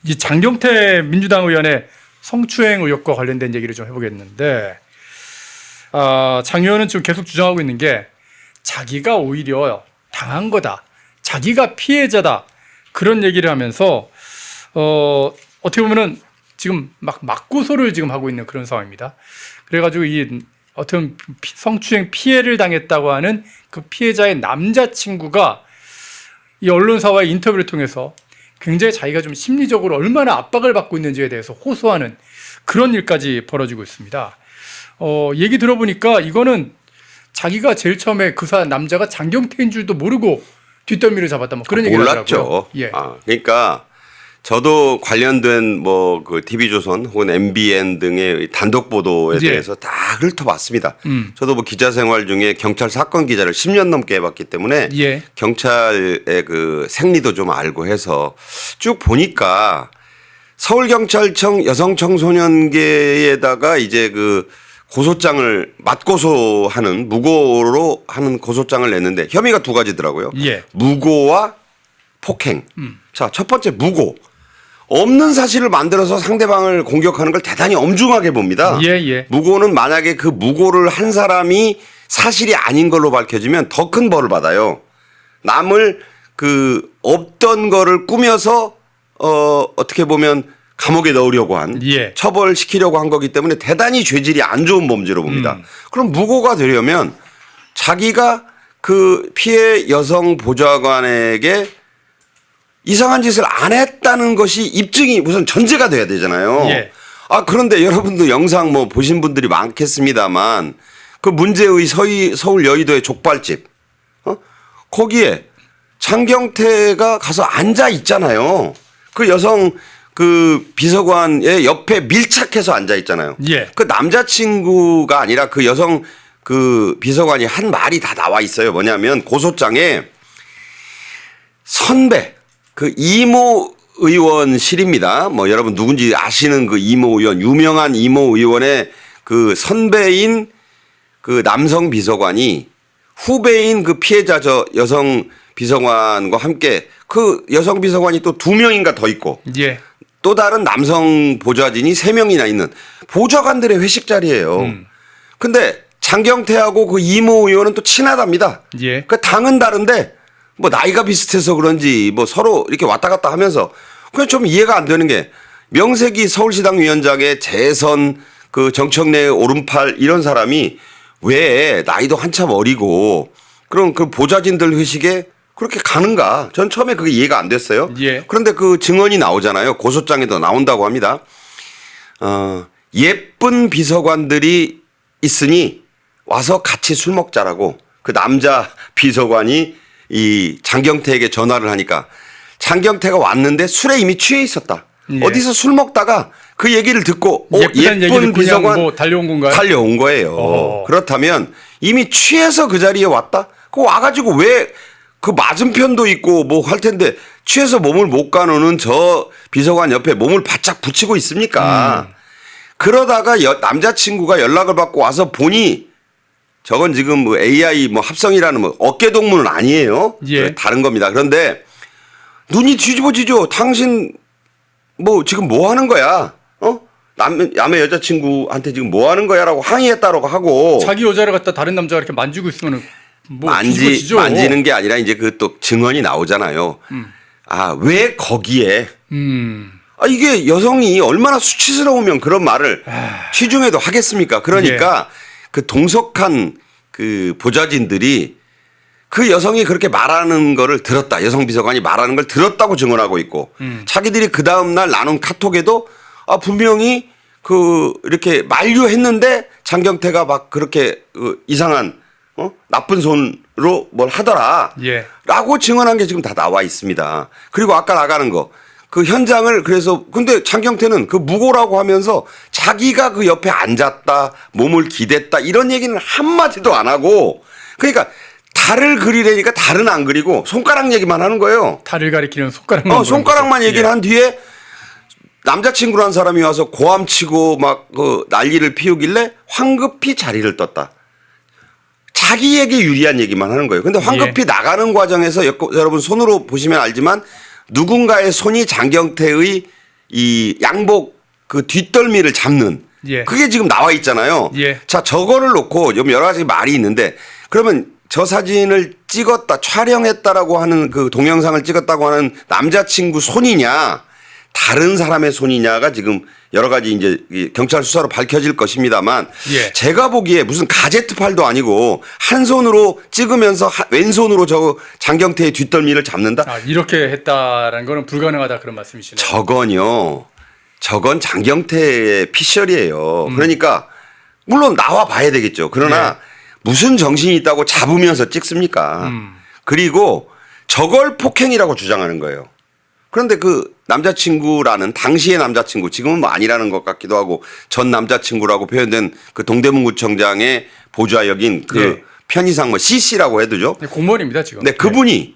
이 장경태 민주당 의원의 성추행 의혹과 관련된 얘기를 좀 해보겠는데, 장 의원은 지금 계속 주장하고 있는 게 자기가 오히려 당한 거다, 자기가 피해자다, 그런 얘기를 하면서 어떻게 보면은 지금 막 맞고소를 지금 하고 있는 그런 상황입니다. 그래가지고 이 어떤 성추행 피해를 당했다고 하는 그 피해자의 남자친구가 이 언론사와의 인터뷰를 통해서 굉장히 자기가 좀 심리적으로 얼마나 압박을 받고 있는지에 대해서 호소하는 그런 일까지 벌어지고 있습니다. 얘기 들어보니까 이거는 자기가 제일 처음에 그 남자가 장경태인 줄도 모르고 뒷덜미를 잡았다, 뭐 그런 얘기를 하더라고요. 몰랐죠. 예. 그러니까 저도 관련된 뭐 그 TV조선 혹은 MBN 등의 단독 보도에 예. 대해서 다 훑어봤습니다. 저도 뭐 기자 생활 중에 경찰 사건 기자를 10년 넘게 해봤기 때문에 예. 경찰의 그 생리도 좀 알고 해서 쭉 보니까 서울경찰청 여성청소년계에다가 이제 그 고소장을 맞고소하는 무고로 하는 고소장을 냈는데 혐의가 두 가지더라고요. 예. 무고와 폭행. 자, 첫 번째 무고. 없는 사실을 만들어서 상대방을 공격하는 걸 대단히 엄중하게 봅니다. 예, 예. 무고는 만약에 그 무고를 한 사람이 사실이 아닌 걸로 밝혀지면 더 큰 벌을 받아요. 남을 그 없던 거를 꾸며서 어떻게 보면 감옥에 넣으려고 한 예. 처벌시키려고 한 거기 때문에 대단히 죄질이 안 좋은 범죄로 봅니다. 그럼 무고가 되려면 자기가 그 피해 여성 보좌관에게 이상한 짓을 안 했다는 것이 입증이 우선 전제가 돼야 되잖아요. 예. 그런데 여러분도 영상 뭐 보신 분들이 많겠습니다만 그 문제의 서울 여의도의 족발집 거기에 장경태가 가서 앉아 있잖아요. 그 여성 그 비서관의 옆에 밀착해서 앉아 있잖아요. 예. 그 남자친구가 아니라 그 여성 그 비서관이 한 말이 다 나와 있어요. 뭐냐면 고소장에 선배 그 이모 의원실입니다. 뭐 여러분 누군지 아시는 그 이모 의원, 유명한 이모 의원의 그 선배인 그 남성 비서관이 후배인 그 피해자 저 여성 비서관과 함께 그 여성 비서관이 또 2명인가 더 있고 예. 또 다른 남성 보좌진이 3명이나 있는 보좌관들의 회식 자리예요. 근데 장경태하고 그 이모 의원은 또 친하답니다. 예. 그 당은 다른데 뭐 나이가 비슷해서 그런지 뭐 서로 이렇게 왔다 갔다 하면서 그냥 좀 이해가 안 되는 게 명색이 서울시당 위원장의 재선 그 정청래의 오른팔 이런 사람이 왜 나이도 한참 어리고 그런 그 보좌진들 회식에 그렇게 가는가? 전 처음에 그게 이해가 안 됐어요. 예. 그런데 그 증언이 나오잖아요. 고소장에도 나온다고 합니다. 예쁜 비서관들이 있으니 와서 같이 술 먹자라고 그 남자 비서관이 이 장경태에게 전화를 하니까 장경태가 왔는데 술에 이미 취해 있었다. 예. 어디서 술 먹다가 그 얘기를 듣고 예쁜 예쁜 비서관 뭐 달려온 건가요? 달려온 거예요. 그렇다면 이미 취해서 그 자리에 왔다? 그 와가지고 왜 그 맞은편도 있고 뭐 할 텐데 취해서 몸을 못 가누는 저 비서관 옆에 몸을 바짝 붙이고 있습니까? 그러다가 남자친구가 연락을 받고 와서 보니 저건 지금 뭐 AI 뭐 합성이라는 뭐 어깨동무는 아니에요. 예. 다른 겁니다. 그런데 눈이 뒤집어지죠. 당신 뭐 지금 뭐 하는 거야? 남의 여자친구한테 지금 뭐 하는 거야라고 항의했다라고 하고 자기 여자를 갖다 다른 남자가 이렇게 만지고 있으면 뭐 뒤집어지죠. 만지는 게 아니라 이제 그 또 증언이 나오잖아요. 왜 거기에 이게 여성이 얼마나 수치스러우면 그런 말을 시중에도 하겠습니까? 그러니까 그 동석한 그 보좌진들이 그 여성이 그렇게 말하는 거를 들었다. 여성 비서관이 말하는 걸 들었다고 증언하고 있고 자기들이 그 다음날 나눈 카톡에도 분명히 그 이렇게 만류했는데 장경태가 막 그렇게 이상한 나쁜 손으로 뭘 하더라. 예. 라고 증언한 게 지금 다 나와 있습니다. 그리고 아까 나가는 거. 그 현장을 그래서 근데 장경태는 그 무고라고 하면서 자기가 그 옆에 앉았다, 몸을 기댔다 이런 얘기는 한마디도 안 하고 그러니까 달을 그리려니까 달은 안 그리고 손가락 얘기만 하는 거예요. 달을 가리키는 손가락만. 손가락만 얘기를 예. 한 뒤에 남자친구란 사람이 와서 고함치고 막 그 난리를 피우길래 황급히 자리를 떴다. 자기에게 유리한 얘기만 하는 거예요. 근데 황급히 나가는 과정에서 여러분 손으로 보시면 알지만 누군가의 손이 장경태의 이 양복 그 뒷덜미를 잡는 예. 그게 지금 나와 있잖아요. 예. 자, 저거를 놓고 좀 여러 가지 말이 있는데 그러면 저 사진을 찍었다 촬영했다라고 하는 그 동영상을 찍었다고 하는 남자친구 손이냐 다른 사람의 손이냐가 지금 여러 가지 이제 이 경찰 수사로 밝혀질 것입니다만 예. 제가 보기에 무슨 가제트 팔도 아니고 한 손으로 찍으면서 왼손으로 저 장경태의 뒷덜미를 잡는다? 아, 이렇게 했다라는 거는 불가능하다 그런 말씀이시네요. 저건 장경태의 피셜이에요. 그러니까 물론 나와 봐야 되겠죠. 그러나 무슨 정신이 있다고 잡으면서 찍습니까? 그리고 저걸 폭행이라고 주장하는 거예요. 그런데 그 남자친구라는 당시의 남자친구 지금은 뭐 아니라는 것 같기도 하고 전 남자친구라고 표현된 그 동대문구청장의 보좌 역인 그 예. 네, 편의상 뭐 CC라고 해도죠. 공무원입니다 지금. 네, 그분이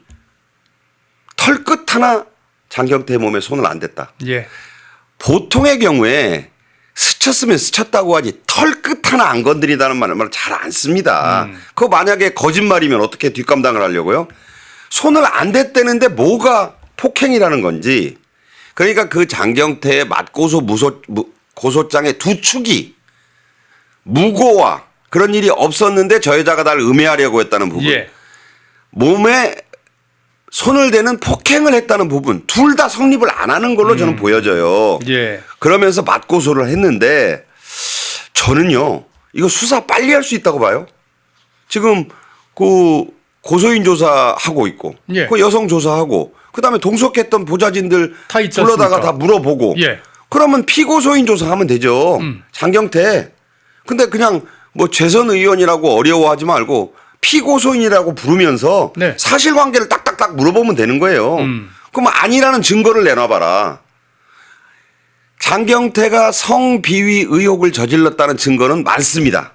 털끝 하나 장경태 몸에 손을 안 댔다. 예. 보통의 경우에 스쳤으면 스쳤다고 하지 털끝 하나 안 건드리다는 말을 잘 안 씁니다. 그거 만약에 거짓말이면 어떻게 뒷감당을 하려고요? 손을 안 댔다는데 뭐가 폭행이라는 건지. 그러니까 그 장경태의 맞고소 고소장의 두 축이 무고와 그런 일이 없었는데 저 여자가 날 음해하려고 했다는 부분. 예. 몸에 손을 대는 폭행을 했다는 부분 둘 다 성립을 안 하는 걸로 저는 보여져요. 예. 그러면서 맞고소를 했는데 저는요 이거 수사 빨리 할 수 있다고 봐요. 지금 그 고소인 조사하고 있고 예. 그 여성 조사하고 그다음에 동석했던 보좌진들 다 있지 불러다가 않습니까? 다 물어보고 예. 그러면 피고소인 조사하면 되죠. 장경태. 근데 그냥 뭐 재선 의원이라고 어려워하지 말고 피고소인이라고 부르면서 네. 사실관계를 딱딱딱 물어보면 되는 거예요. 그럼 아니라는 증거를 내놔봐라. 장경태가 성비위 의혹을 저질렀다는 증거는 많습니다.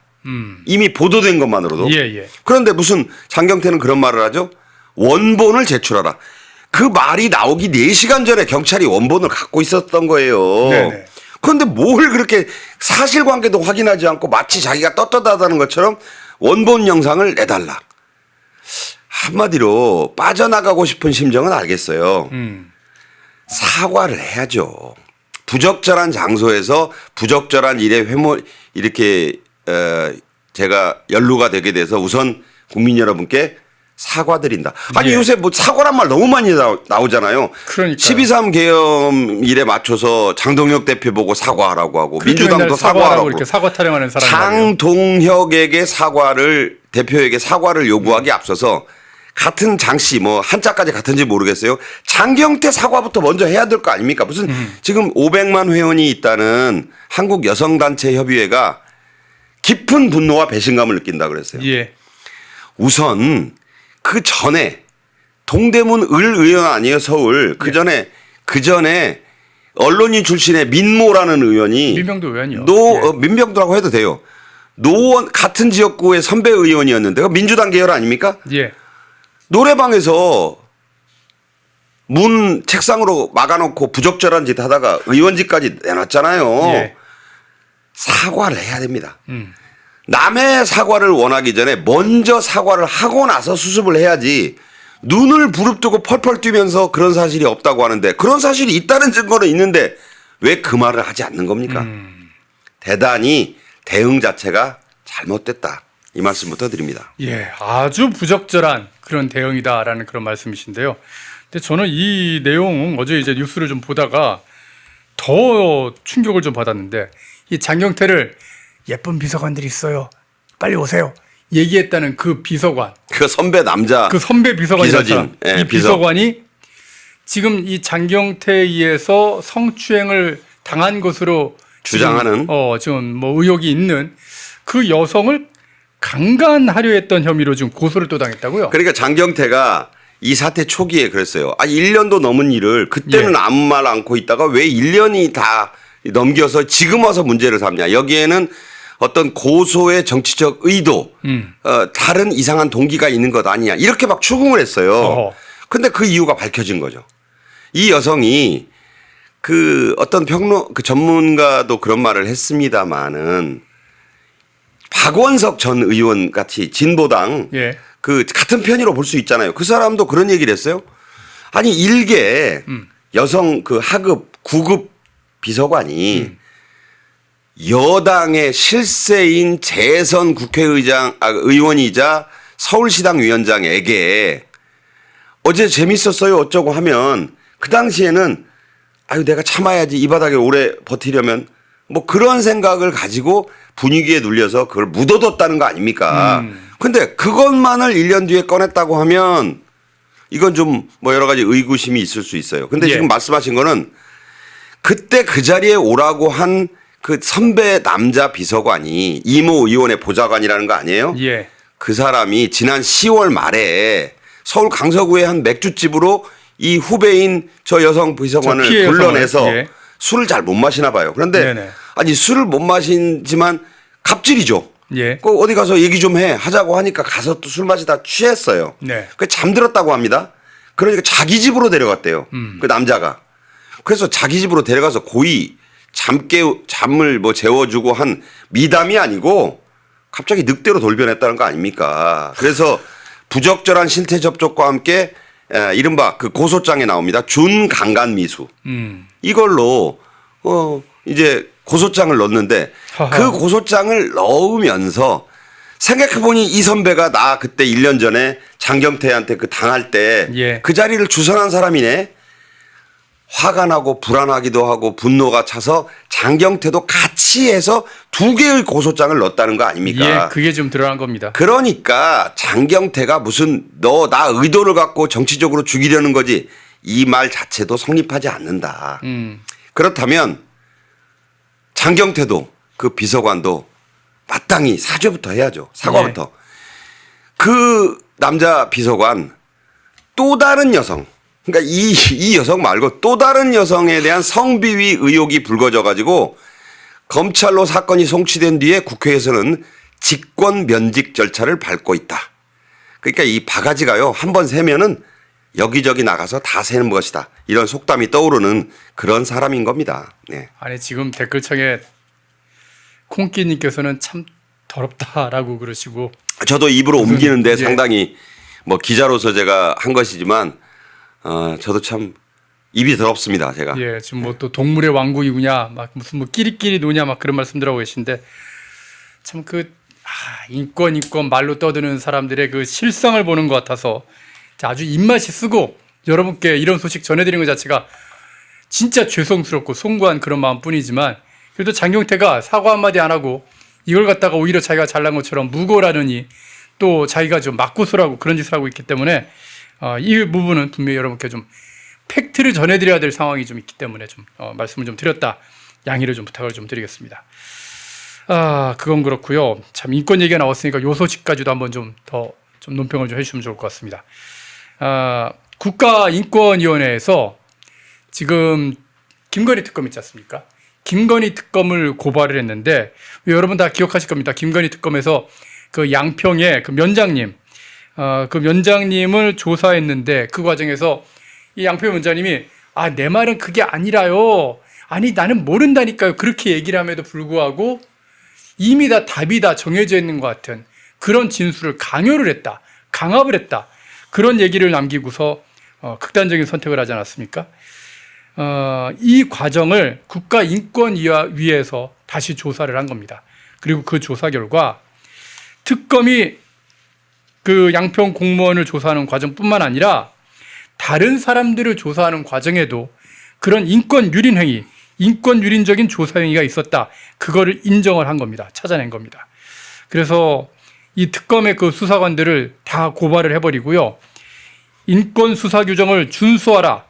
이미 보도된 것만으로도. 예, 예. 그런데 무슨 장경태는 그런 말을 하죠. 원본을 제출하라. 그 말이 나오기 4시간 전에 경찰이 원본을 갖고 있었던 거예요. 네네. 그런데 뭘 그렇게 사실관계도 확인하지 않고 마치 자기가 떳떳하다는 것처럼 원본 영상을 내달라. 한마디로 빠져나가고 싶은 심정은 알겠어요. 사과를 해야죠. 부적절한 장소에서 부적절한 일에 이렇게 제가 연루가 되게 돼서 우선 국민 여러분께 사과드린다. 아니 예. 요새 뭐 사과란 말 너무 많이 나오잖아요. 그러니까요. 12.3 계엄일에 맞춰서 장동혁 대표 보고 사과하라고 하고 그렇게 민주당도 맨날 사과하라고. 이렇게 사과 타령하는 사람이 장동혁에게 대표에게 사과를 요구하기 앞서서 같은 장씨 뭐 한자까지 같은지 모르겠어요. 장경태 사과부터 먼저 해야 될 거 아닙니까? 무슨 지금 500만 회원이 있다는 한국 여성단체 협의회가 깊은 분노와 배신감을 느낀다 그랬어요. 예. 우선 그 전에 동대문 을 의원 아니에요, 서울. 그 전에 언론인 출신의 민모라는 의원이 민병도 의원이요. 민병도라고 해도 돼요. 노원 같은 지역구의 선배 의원이었는데 그 민주당 계열 아닙니까? 예. 노래방에서 문 책상으로 막아놓고 부적절한 짓 하다가 의원직까지 내놨잖아요. 예. 사과를 해야 됩니다. 남의 사과를 원하기 전에 먼저 사과를 하고 나서 수습을 해야지 눈을 부릅뜨고 펄펄 뛰면서 그런 사실이 없다고 하는데 그런 사실이 있다는 증거는 있는데 왜 그 말을 하지 않는 겁니까? 대단히 대응 자체가 잘못됐다. 이 말씀부터 드립니다. 예, 아주 부적절한 그런 대응이다라는 그런 말씀이신데요. 근데 저는 이 내용 어제 이제 뉴스를 좀 보다가 더 충격을 좀 받았는데 이 장경태를 예쁜 비서관들이 있어요. 빨리 오세요. 얘기했다는 그 비서관. 그 선배 남자. 그 선배 비서관이라는 사람. 예, 이 비서관이 지금 이 장경태에 의해서 성추행을 당한 것으로 주장하는 지금 뭐 의혹이 있는 그 여성을 강간하려 했던 혐의로 지금 고소를 또 당했다고요? 그러니까 장경태가 이 사태 초기에 그랬어요. 1년도 넘은 일을 그때는 예. 아무 말 않고 있다가 왜 1년이 다 넘겨서 지금 와서 문제를 삼냐. 여기에는 어떤 고소의 정치적 의도, 다른 이상한 동기가 있는 것 아니냐. 이렇게 막 추궁을 했어요. 근데 그 이유가 밝혀진 거죠. 이 여성이 그 어떤 그 전문가도 그런 말을 했습니다마는 박원석 전 의원 같이 진보당 예. 그 같은 편이로 볼 수 있잖아요. 그 사람도 그런 얘기를 했어요. 아니 일개 여성 그 하급 9급 비서관이 여당의 실세인 재선 의원이자 서울시당 위원장에게 어제 재밌었어요 어쩌고 하면 그 당시에는 아유 내가 참아야지 이 바닥에 오래 버티려면 뭐 그런 생각을 가지고 분위기에 눌려서 그걸 묻어뒀다는 거 아닙니까? 근데 그것만을 1년 뒤에 꺼냈다고 하면 이건 좀 뭐 여러 가지 의구심이 있을 수 있어요. 근데 예. 지금 말씀하신 거는 그때 그 자리에 오라고 한 그 선배 남자 비서관이 이모 의원의 보좌관이라는 거 아니에요? 예. 그 사람이 지난 10월 말에 서울 강서구의 한 맥주집으로 이 후배인 저 여성 비서관을 저 피해 불러내서 여성을, 예. 술을 잘 못 마시나 봐요. 그런데 네네. 아니 술을 못 마시지만 갑질이죠. 예. 꼭 어디 가서 얘기 좀 해 하자고 하니까 가서 또 술 마시다 취했어요. 네. 그 잠들었다고 합니다. 그러니까 자기 집으로 데려갔대요. 그 남자가. 그래서 자기 집으로 데려가서 고이 잠을 뭐 재워주고 한 미담이 아니고 갑자기 늑대로 돌변했다는 거 아닙니까? 그래서 부적절한 신체 접촉과 함께 이른바 그 고소장에 나옵니다. 준강간미수. 이걸로 이제 고소장을 넣었는데 그 고소장을 넣으면서 생각해보니 이 선배가 나 그때 1년 전에 장경태한테 그 당할 때 예. 그 자리를 주선한 사람이네. 화가 나고 불안하기도 하고 분노가 차서 장경태도 같이 해서 2개의 고소장을 넣었다는 거 아닙니까? 예, 그게 좀 드러난 겁니다. 그러니까 장경태가 무슨 너 나 의도를 갖고 정치적으로 죽이려는 거지 이 말 자체도 성립하지 않는다. 그렇다면 장경태도 그 비서관도 마땅히 사죄부터 해야죠. 사과부터. 그 남자 비서관 또 다른 여성 그러니까 이 여성 말고 또 다른 여성에 대한 성비위 의혹이 불거져 가지고 검찰로 사건이 송치된 뒤에 국회에서는 직권 면직 절차를 밟고 있다. 그러니까 이 바가지가요 한 번 세면은 여기저기 나가서 다 세는 것이다. 이런 속담이 떠오르는 그런 사람인 겁니다. 네. 아니 지금 댓글창에 콩끼님께서는 참 더럽다라고 그러시고 저도 입으로 옮기는데 예. 상당히 뭐 기자로서 제가 한 것이지만 저도 참 입이 더럽습니다. 제가. 예 지금 뭐 또 동물의 왕국이구냐 막 무슨 뭐 끼리끼리 노냐 막 그런 말씀들하고 계신데 참 그 인권 말로 떠드는 사람들의 그 실상을 보는 것 같아서 아주 입맛이 쓰고 여러분께 이런 소식 전해드리는 것 자체가 진짜 죄송스럽고 송구한 그런 마음뿐이지만 그래도 장경태가 사과 한마디 안 하고 이걸 갖다가 오히려 자기가 잘난 것처럼 무고라느니 또 자기가 좀 맞고서라고 그런 짓을 하고 있기 때문에 이 부분은 분명히 여러분께 좀 팩트를 전해드려야 될 상황이 좀 있기 때문에 좀 말씀을 좀 드렸다. 양해를 좀 부탁을 좀 드리겠습니다. 그건 그렇고요. 참 인권 얘기가 나왔으니까 요 소식까지도 한번 좀 더 좀 논평을 좀 해주시면 좋을 것 같습니다. 국가인권위원회에서 지금 김건희 특검 있지 않습니까? 김건희 특검을 고발을 했는데 여러분 다 기억하실 겁니다. 김건희 특검에서 그 양평의 그 면장님, 그 면장님을 조사했는데 그 과정에서 이 양평 원장님이 내 말은 그게 아니라요. 아니 나는 모른다니까요. 그렇게 얘기를 함에도 불구하고 이미 다 답이 다 정해져 있는 것 같은 그런 진술을 강요를 했다. 강압을 했다. 그런 얘기를 남기고서 극단적인 선택을 하지 않았습니까? 이 과정을 국가인권위에서 다시 조사를 한 겁니다. 그리고 그 조사 결과 특검이 그 양평 공무원을 조사하는 과정뿐만 아니라 다른 사람들을 조사하는 과정에도 그런 인권유린 행위, 인권유린적인 조사 행위가 있었다. 그거를 인정을 한 겁니다. 찾아낸 겁니다. 그래서 이 특검의 그 수사관들을 다 고발을 해버리고요. 인권 수사 규정을 준수하라.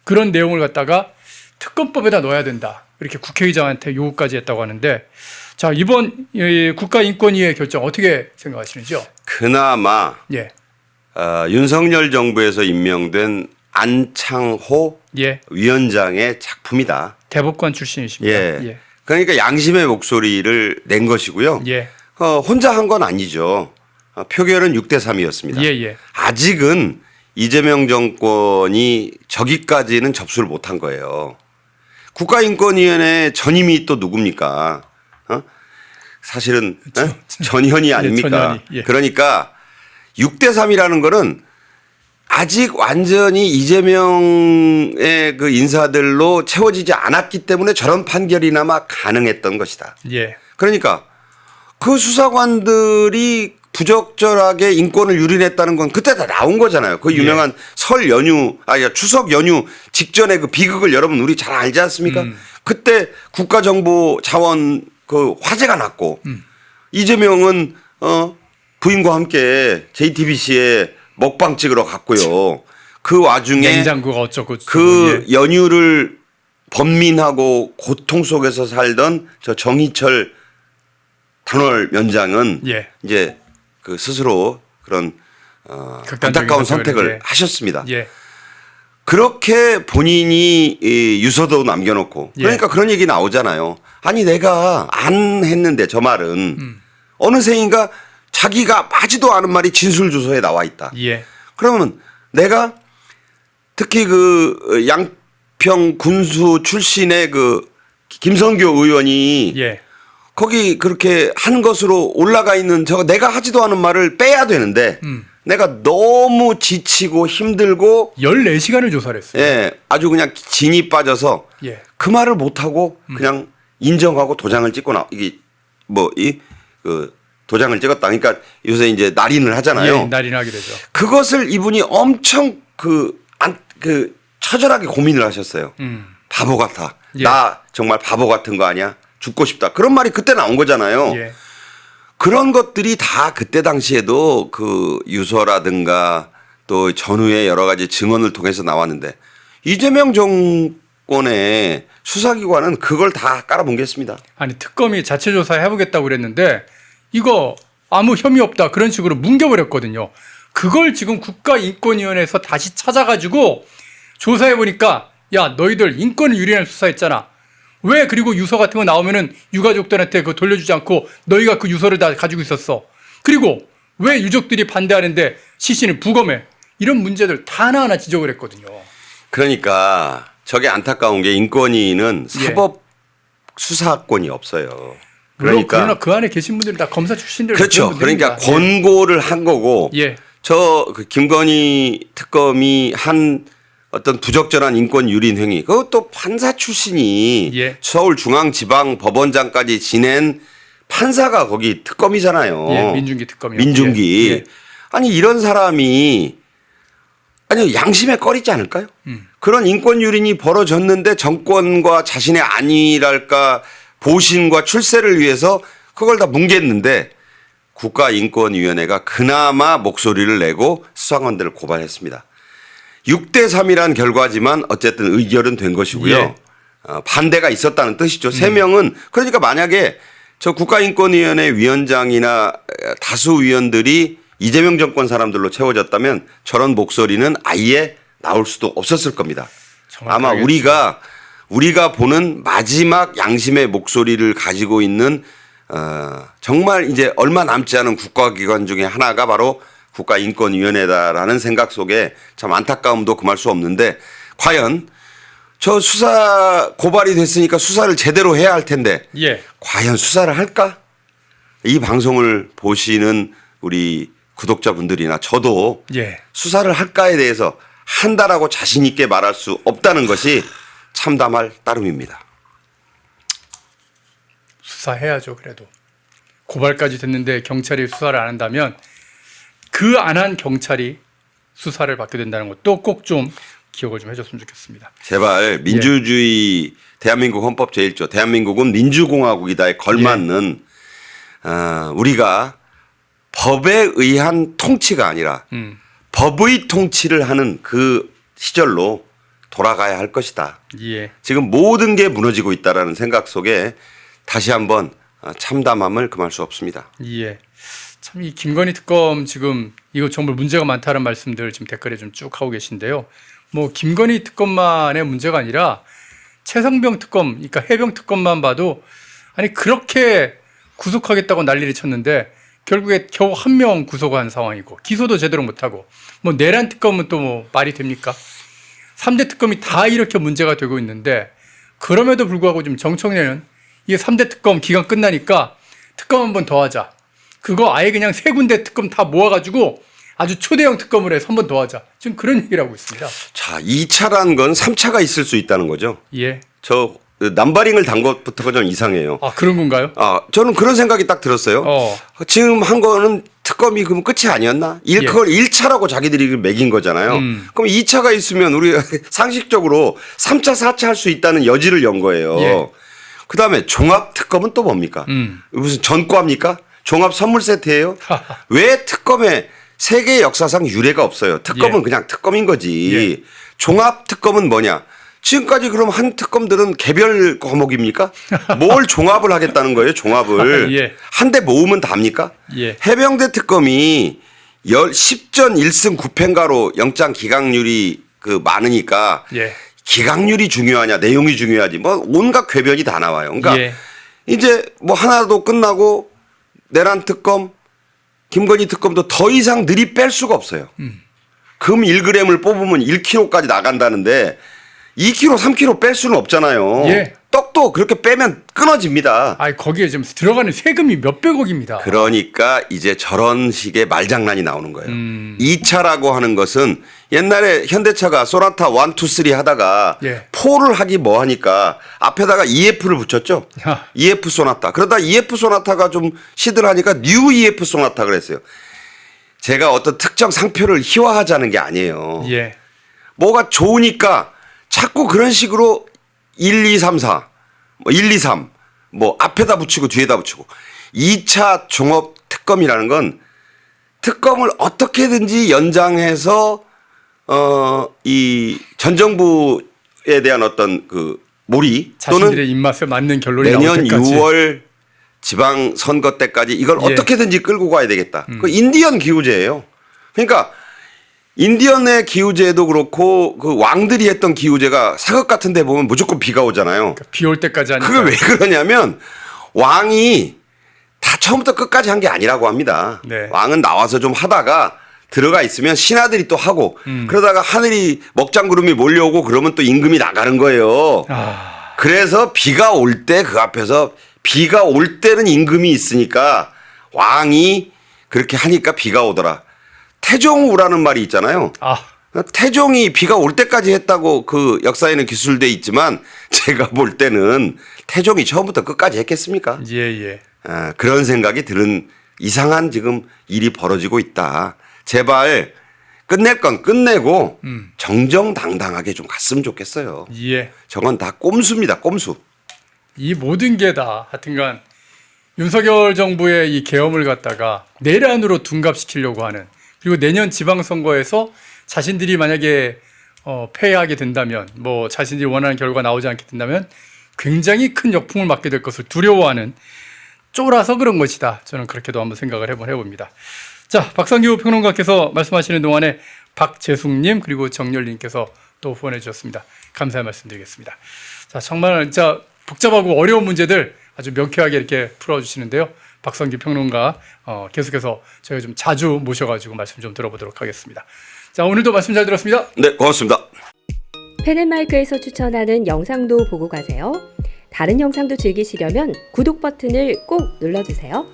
그런 내용을 갖다가 특검법에다 넣어야 된다. 이렇게 국회의장한테 요구까지 했다고 하는데 자, 이번 국가인권위의 결정 어떻게 생각하시는지요? 그나마 예. 윤석열 정부에서 임명된 안창호 예. 위원장의 작품이다. 대법관 출신이십니다. 예. 그러니까 양심의 목소리를 낸 것이고요. 예. 혼자 한 건 아니죠. 표결은 6대3이었습니다. 예. 아직은 이재명 정권이 저기까지는 접수를 못한 거예요. 국가인권위원회 전임이 또 누굽니까? 사실은 전현희 아닙니까? 전현희. 예. 그러니까 6대3이라는 거는 아직 완전히 이재명의 그 인사들로 채워지지 않았기 때문에 저런 판결이나마 가능했던 것이다. 예. 그러니까 그 수사관들이 부적절하게 인권을 유린했다는 건 그때 다 나온 거잖아요. 그 유명한 설 연휴, 추석 연휴 직전에 그 비극을 여러분 우리 잘 알지 않습니까? 그때 국가정보자원 그 화제가 났고 이재명은 부인과 함께 JTBC에 먹방 찍으러 갔고요. 그 와중에 냉장고가 어쩌고 그 연휴를 번민하고 고통 속에서 살던 저 정희철 단월위원장은 이제 그 스스로 그런 안타까운 선택을 하셨습니다. 예. 그렇게 본인이 이 유서도 남겨놓고 그러니까 그런 얘기 나오잖아요. 아니 내가 안 했는데 저 말은 어느새인가 자기가 하지도 않은 말이 진술조서에 나와 있다. 예. 그러면 내가 특히 그 양평 군수 출신의 그 김성교 의원이 거기 그렇게 하는 것으로 올라가 있는 저거 내가 하지도 않은 말을 빼야 되는데 내가 너무 지치고 힘들고 14시간을 조사를 했어요. 예, 아주 그냥 진이 빠져서 그 말을 못하고 그냥 인정하고 도장을 찍고 이게 뭐 그 도장을 찍었다. 그러니까 요새 이제 날인을 하잖아요. 예, 날인하게 되죠. 그것을 이분이 엄청 처절하게 고민을 하셨어요. 바보 같아. 나 정말 바보 같은 거 아니야? 죽고 싶다. 그런 말이 그때 나온 거잖아요. 그런 것들이 다 그때 당시에도 그 유서라든가 또 전후의 여러 가지 증언을 통해서 나왔는데 이재명 정권의 수사기관은 그걸 다 깔아뭉갰습니다. 아니 특검이 자체 조사 해보겠다고 그랬는데 이거 아무 혐의 없다 그런 식으로 뭉겨버렸거든요. 그걸 지금 국가인권위원회에서 다시 찾아가지고 조사해보니까 야 너희들 인권을 유린한 수사했잖아. 왜 그리고 유서 같은 거 나오면은 유가족들한테 그거 돌려주지 않고 너희가 그 유서를 다 가지고 있었어. 그리고 왜 유족들이 반대하는데 시신을 부검해. 이런 문제들 다 하나하나 지적을 했거든요. 그러니까 저게 안타까운 게 인권위는 사법 수사권이 없어요. 그러나 그 안에 계신 분들이 다 검사 출신들. 그렇죠. 그러니까 권고를 한 거고 저 그 김건희 특검이 한 어떤 부적절한 인권 유린 행위 그것도 판사 출신이 서울중앙지방법원장까지 지낸 판사가 거기 특검이잖아요. 민중기 특검이요. 민중기. 아니 이런 사람이 아니 양심에 꺼리지 않을까요? 그런 인권 유린이 벌어졌는데 정권과 자신의 안위랄까 보신과 출세를 위해서 그걸 다 뭉갰는데 국가인권위원회가 그나마 목소리를 내고 수사관들을 고발했습니다. 6대3이란 결과지만 어쨌든 의결은 된 것이고요. 반대가 있었다는 뜻이죠. 3명은 그러니까 만약에 저 국가인권위원회 위원장이나 다수 위원들이 이재명 정권 사람들로 채워졌다면 저런 목소리는 아예 나올 수도 없었을 겁니다. 아마 우리가 보는 마지막 양심의 목소리를 가지고 있는 정말 이제 얼마 남지 않은 국가기관 중에 하나가 바로 국가인권위원회다라는 생각 속에 참 안타까움도 금할 수 없는데 과연 저 수사 고발이 됐으니까 수사를 제대로 해야 할 텐데 과연 수사를 할까? 이 방송을 보시는 우리 구독자분들이나 저도 수사를 할까에 대해서 한다라고 자신 있게 말할 수 없다는 것이 참담할 따름입니다. 수사해야죠. 그래도 고발까지 됐는데 경찰이 수사를 안 한다면 그 안 한 경찰이 수사를 받게 된다는 것도 꼭 좀 기억을 좀 해줬으면 좋겠습니다. 제발 민주주의 대한민국 헌법 제1조 대한민국은 민주공화국이다에 걸맞는 우리가 법에 의한 통치가 아니라 법의 통치를 하는 그 시절로 돌아가야 할 것이다. 지금 모든 게 무너지고 있다라는 생각 속에 다시 한번 참담함을 금할 수 없습니다. 참 이 김건희 특검 지금 이거 정말 문제가 많다는 말씀들 지금 댓글에 좀 쭉 하고 계신데요. 뭐 김건희 특검만의 문제가 아니라 최상병 특검, 그러니까 해병 특검만 봐도 아니 그렇게 구속하겠다고 난리를 쳤는데 결국에 겨우 한 명 구속한 상황이고 기소도 제대로 못하고 뭐 내란 특검은 또 뭐 말이 됩니까? 3대 특검이 다 이렇게 문제가 되고 있는데 그럼에도 불구하고 지금 정청래는 이게 3대 특검 기간 끝나니까 특검 한 번 더 하자. 그거 아예 그냥 3군데 특검 다 모아가지고 아주 초대형 특검을 해서 한 번 더 하자. 지금 그런 얘기를 하고 있습니다. 자, 2차란 건 3차가 있을 수 있다는 거죠. 예. 저 남바링을 단 것부터가 좀 이상해요. 아, 그런 건가요? 저는 그런 생각이 딱 들었어요. 지금 한 거는 특검이 그럼 끝이 아니었나? 그걸 1차라고 자기들이 매긴 거잖아요. 그럼 2차가 있으면 우리 상식적으로 3차, 4차 할 수 있다는 여지를 연 거예요. 예. 그다음에 종합 특검은 또 뭡니까? 무슨 전과입니까? 종합 선물 세트예요? 왜 특검에 세계 역사상 유례가 없어요. 특검은 예. 그냥 특검인 거지. 예. 종합 특검은 뭐냐? 지금까지 그럼 한 특검들은 개별 과목입니까? 뭘 종합을 하겠다는 거예요, 종합을. 예. 한 대 모으면 답니까? 예. 해병대 특검이 10전 1승 9패인가로 영장 기각률이 많으니까 예. 기각률이 중요하냐, 내용이 중요하지. 뭐 온갖 궤변이 다 나와요. 그러니까 예. 이제 뭐 하나도 끝나고 내란 특검, 김건희 특검도 더 이상 늘이 뺄 수가 없어요. 금 1g을 뽑으면 1kg까지 나간다는데 2kg, 3kg 뺄 수는 없잖아요. 예. 떡도 그렇게 빼면 끊어집니다. 아, 거기에 지금 들어가는 세금이 몇백억입니다. 그러니까 이제 저런 식의 말장난이 나오는 거예요. 2차라고 하는 것은 옛날에 현대차가 소나타 1, 2, 3 하다가 예. 4를 하기 뭐 하니까 앞에다가 EF를 붙였죠. 야. EF 소나타. 그러다 EF 소나타가 좀 시들하니까 뉴 EF 소나타 그랬어요. 제가 어떤 특정 상표를 희화하자는 게 아니에요. 예. 뭐가 좋으니까 자꾸 그런 식으로 1, 2, 3, 4, 뭐 1, 2, 3, 뭐 앞에다 붙이고 뒤에다 붙이고 2차 종합 특검이라는 건 특검을 어떻게든지 연장해서 이 전 정부에 대한 어떤 몰이 또는 자신들의 입맛에 맞는 결론이 나올 내년 때까지. 6월 지방 선거 때까지 이걸 예. 어떻게든지 끌고 가야 되겠다. 그 인디언 기후제예요. 그러니까 인디언의 기후제도 그렇고 그 왕들이 했던 기후제가 사극 같은 데 보면 무조건 비가 오잖아요. 비 올 때까지 하니까. 그게 왜 그러냐면 왕이 다 처음부터 끝까지 한 게 아니라고 합니다. 네. 왕은 나와서 좀 하다가 들어가 있으면 신하들이 또 하고 그러다가 하늘이 먹장구름이 몰려오고 그러면 또 임금이 나가는 거예요. 아, 그래서 비가 올 때 그 앞에서 비가 올 때는 임금이 있으니까 왕이 그렇게 하니까 비가 오더라. 태종우라는 말이 있잖아요. 아, 태종이 비가 올 때까지 했다고 그 역사에는 기술돼 있지만 제가 볼 때는 태종이 처음부터 끝까지 했겠습니까? 예, 예. 그런 생각이 드는 이상한 지금 일이 벌어지고 있다. 제발 끝낼 건 끝내고 정정당당하게 좀 갔으면 좋겠어요. 예. 저건 다 꼼수입니다. 꼼수. 이 모든 게 다 하여튼간 윤석열 정부의 이 계엄을 갖다가 내란으로 둔갑시키려고 하는, 그리고 내년 지방선거에서 자신들이 만약에 패하게 된다면, 뭐 자신들이 원하는 결과가 나오지 않게 된다면 굉장히 큰 역풍을 맞게 될 것을 두려워하는, 쫄아서 그런 것이다. 저는 그렇게도 한번 생각을 해봅니다. 자, 박상규 평론가께서 말씀하시는 동안에 박재숙님 그리고 정열님께서 또 후원해 주셨습니다. 감사의 말씀드리겠습니다. 자, 정말 진짜 복잡하고 어려운 문제들 아주 명쾌하게 이렇게 풀어주시는데요. 박상규 평론가 계속해서 저희가 좀 자주 모셔가지고 말씀 좀 들어보도록 하겠습니다. 자, 오늘도 말씀 잘 들었습니다. 네, 고맙습니다. 펜앤마이크에서 추천하는 영상도 보고 가세요. 다른 영상도 즐기시려면 구독 버튼을 꼭 눌러주세요.